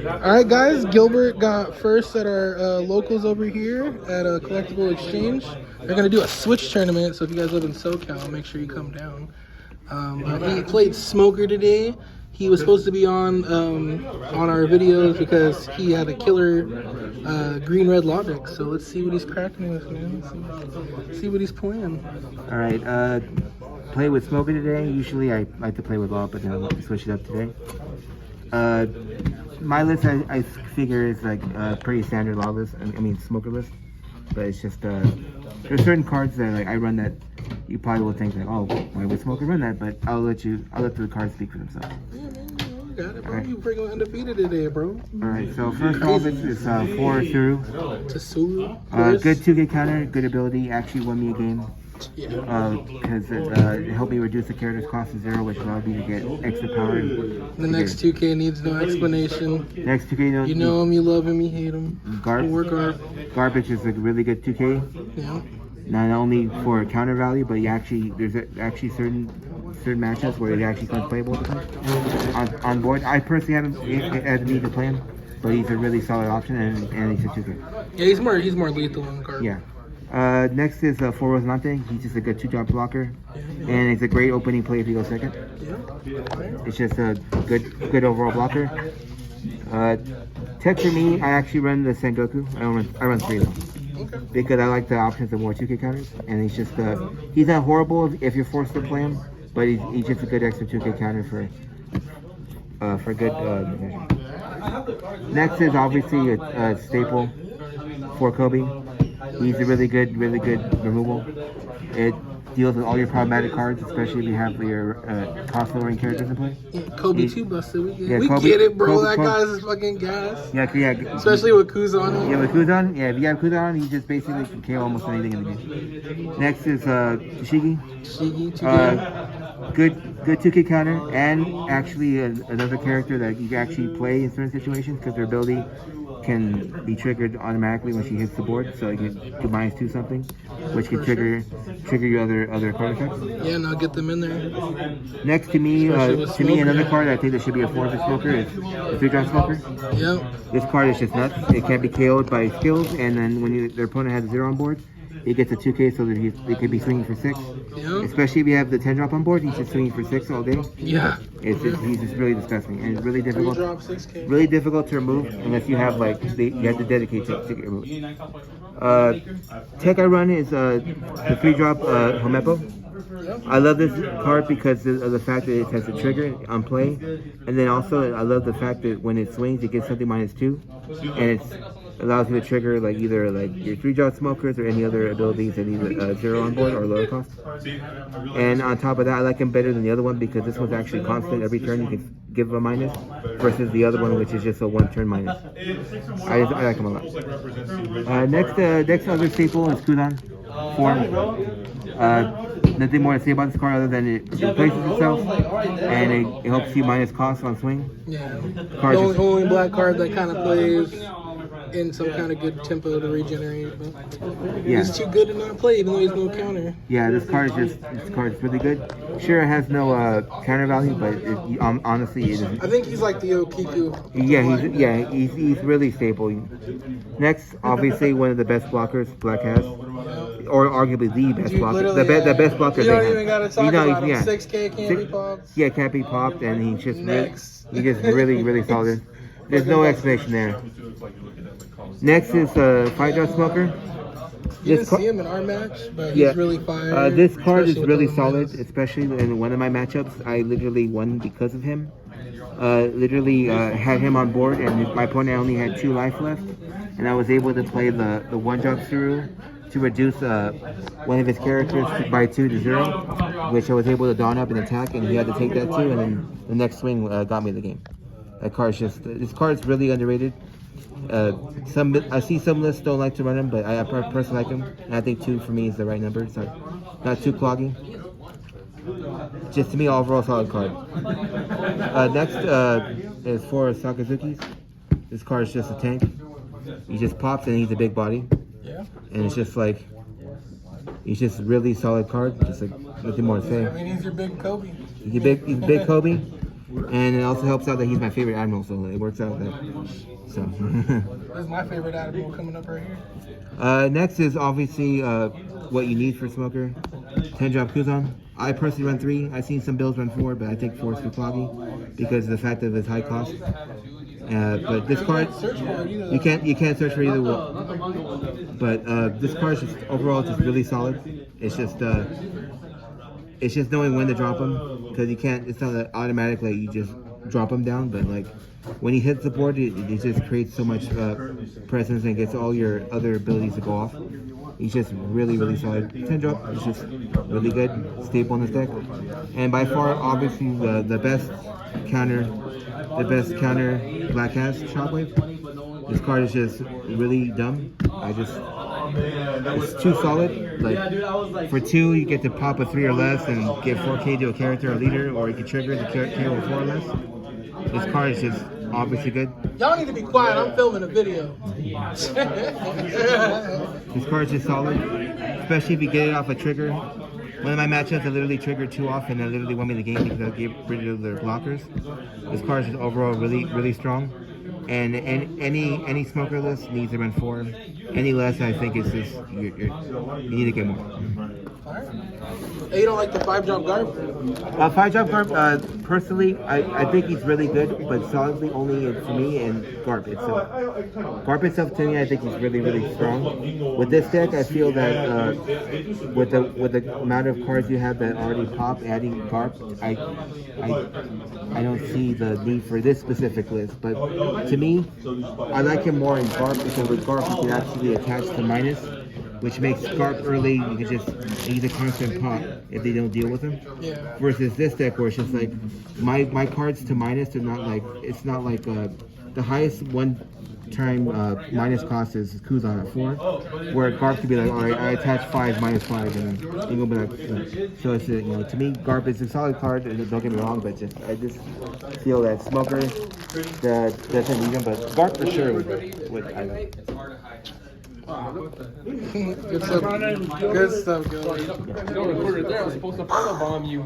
Alright guys, Gilbert got first at our locals over here at a collectible exchange. They're going to do a Switch tournament, so if you guys live in SoCal, make sure you come down. He played Smoker today. He was supposed to be on our videos because he had a killer green-red logic. So let's see what he's cracking with, man. See what he's playing. All right, play with Smoker today. Usually I like to play with Law, but then I'll switch it up today. My list, I figure, is like pretty standard Law list. I mean Smoker list, but it's just there's certain cards that like I run that you probably will think like, oh, why would Smoker run that? But I'll let the cards speak for themselves. Yeah, man, you got it, bro. Right. You freaking undefeated today, bro. All right, so first off, it's 4 through. Good 2K counter, good ability. Actually won me a game. Because it helped me reduce the character's cost to 0, which allowed me to get extra power. The next 2K needs no explanation. Next 2K, you know him, you love him, you hate him. Garbage is a really good 2K. Yeah. Not only for counter value, but there's actually certain matchups where it actually becomes playable on board. I personally haven't had the need to play him, but he's a really solid option, and he's a 2K. Yeah, he's more lethal on the card. Yeah. Next is For Rosinante. He's just a good 2-drop blocker, and it's a great opening play if you go second. It's just a good overall blocker. Tech for me, I actually run the Sengoku. I run 3 though. Because I like the options of more 2K counters, and he's just he's not horrible if you're forced to play him, but he's just a good extra 2K counter for good measure. Next is obviously a staple for Kobe. He's a really good removal. It deals with all your problematic cards, especially if you have your cost-lowering characters in play. Kobe 2 busted. We get it, bro. That guy's fucking gas. Yeah. Especially with Kuzan. Yeah, with Kuzan. Yeah, if you have Kuzan, he just basically can KO almost anything in the game. Next is Shigi. Good 2K counter, and actually another character that you can actually play in certain situations because their ability can be triggered automatically when she hits the board, so you can -2 something, which can trigger your other card effects. Yeah, now get them in there. Next to me, another card I think that should be a 4 Smoker is the 3-drop Smoker. Yep. This card is just nuts. It can't be KO'd by skills, and then when their opponent has a 0 on board, he gets a 2K so that they could be swinging for 6. Yep. Especially if you have the 10-drop on board, he's just swinging for 6 all day. Yeah. He's just really disgusting, and it's really difficult. 3-drop 6K. Really difficult to remove unless you have you have to dedicate to get removed. Tech I run is the 3-drop Homepo. I love this card because of the fact that it has a trigger on play, and then also I love the fact that when it swings, it gets something -2, and it allows you to trigger either your 3-drop smokers or any other abilities that need 0 on board or lower cost. And on top of that, I like him better than the other one because this one's actually constant. Every turn you can give a minus, versus the other one which is just a 1-turn minus. I like him a lot. Next other staple is Kuzan. 4. Nothing more to say about this card other than it replaces itself and it helps you minus cost on swing. Yeah. The only black card that kind of plays in some kind of good tempo to regenerate. But he's too good to not play, even though he's no counter. Yeah, this card is really good. Sure, it has no counter value, but honestly, it isn't. I think he's like the Okiku. Yeah, he's really stable. Next, obviously, one of the best blockers Black has. Or arguably the best blocker. The best blocker. You don't even got to talk about him. 6K can't be popped. Yeah, can't be popped, and he's just really solid. There's no explanation there. Next is 5-drop Smoker. You didn't see him in our match, but he's really fire. This card is really solid, especially in one of my matchups. I literally won because of him. Had him on board, and my opponent only had 2 life left, and I was able to play the 1-drop through to reduce one of his characters by 2 to 0, which I was able to dawn up and attack, and he had to take that too, and then the next swing got me the game. This card is really underrated. I see some lists don't like to run him, but I personally like him, and I think 2 for me is the right number, so not too cloggy. Just to me, overall solid card. Next is 4 Sakazuki's. This card is just a tank. He just pops and he's a big body. Yeah. And it's just he's just really solid card. Just nothing more to say. I mean, he's your big Kobe. He's big Kobe. And it also helps out that he's my favorite admiral, so it works out that. So. This is my favorite admiral coming up right here. Next is obviously what you need for Smoker. 10-drop Kuzan. I personally run 3. I've seen some builds run 4, but I think 4 is too cloggy because of the fact of its high cost. But this card, you can't search for either one. But this card is just overall just really solid. It's just knowing when to drop them, because you can't. It's not that automatic like you just drop them down, but like when he hits the board, it just creates so much presence and gets all your other abilities to go off. He's just really, really solid. 10-drop is just really good, staple in this deck. And by far, obviously, the best counter Black has Shockwave. This card is just really dumb. It's too solid. Like for 2, you get to pop a 3 or less and give 4K to a character or leader, or you can trigger the character with 4 or less. This card is just obviously good. Y'all need to be quiet. I'm filming a video. This card is just solid, especially if you get it off a trigger. One of my matchups, I literally triggered 2 off, and I literally won me the game because I gave rid of their blockers. This card is overall really, really strong. And any smoker list needs to run 4. Any less, I think it's just you need to get more. Hey, you don't like the 5-drop Garb? 5-drop Garb, personally, I think he's really good, but solidly only for me and Garb itself. Garb itself, to me, I think he's really, really strong. With this deck, I feel that with the amount of cards you have that already pop, adding Garb, I don't see the need for this specific list. But to me, I like him more in Garb because with Garb you can actually attach the minus, which makes Garp early, you can just use a constant pop if they don't deal with him. Yeah. Versus this deck where it's just like, my cards to minus are not like, it's not like, the highest one-time minus cost is Kuzan at 4, where Garp could be like, alright, I attach 5 -5, and then you'll be like, so it's, to me, Garp is a solid card, and don't get me wrong, but I just feel that Smoker that doesn't need him, but Garp for sure would I like. Good stuff. Good stuff, Gil. Don't record it there. I was supposed to follow bomb you.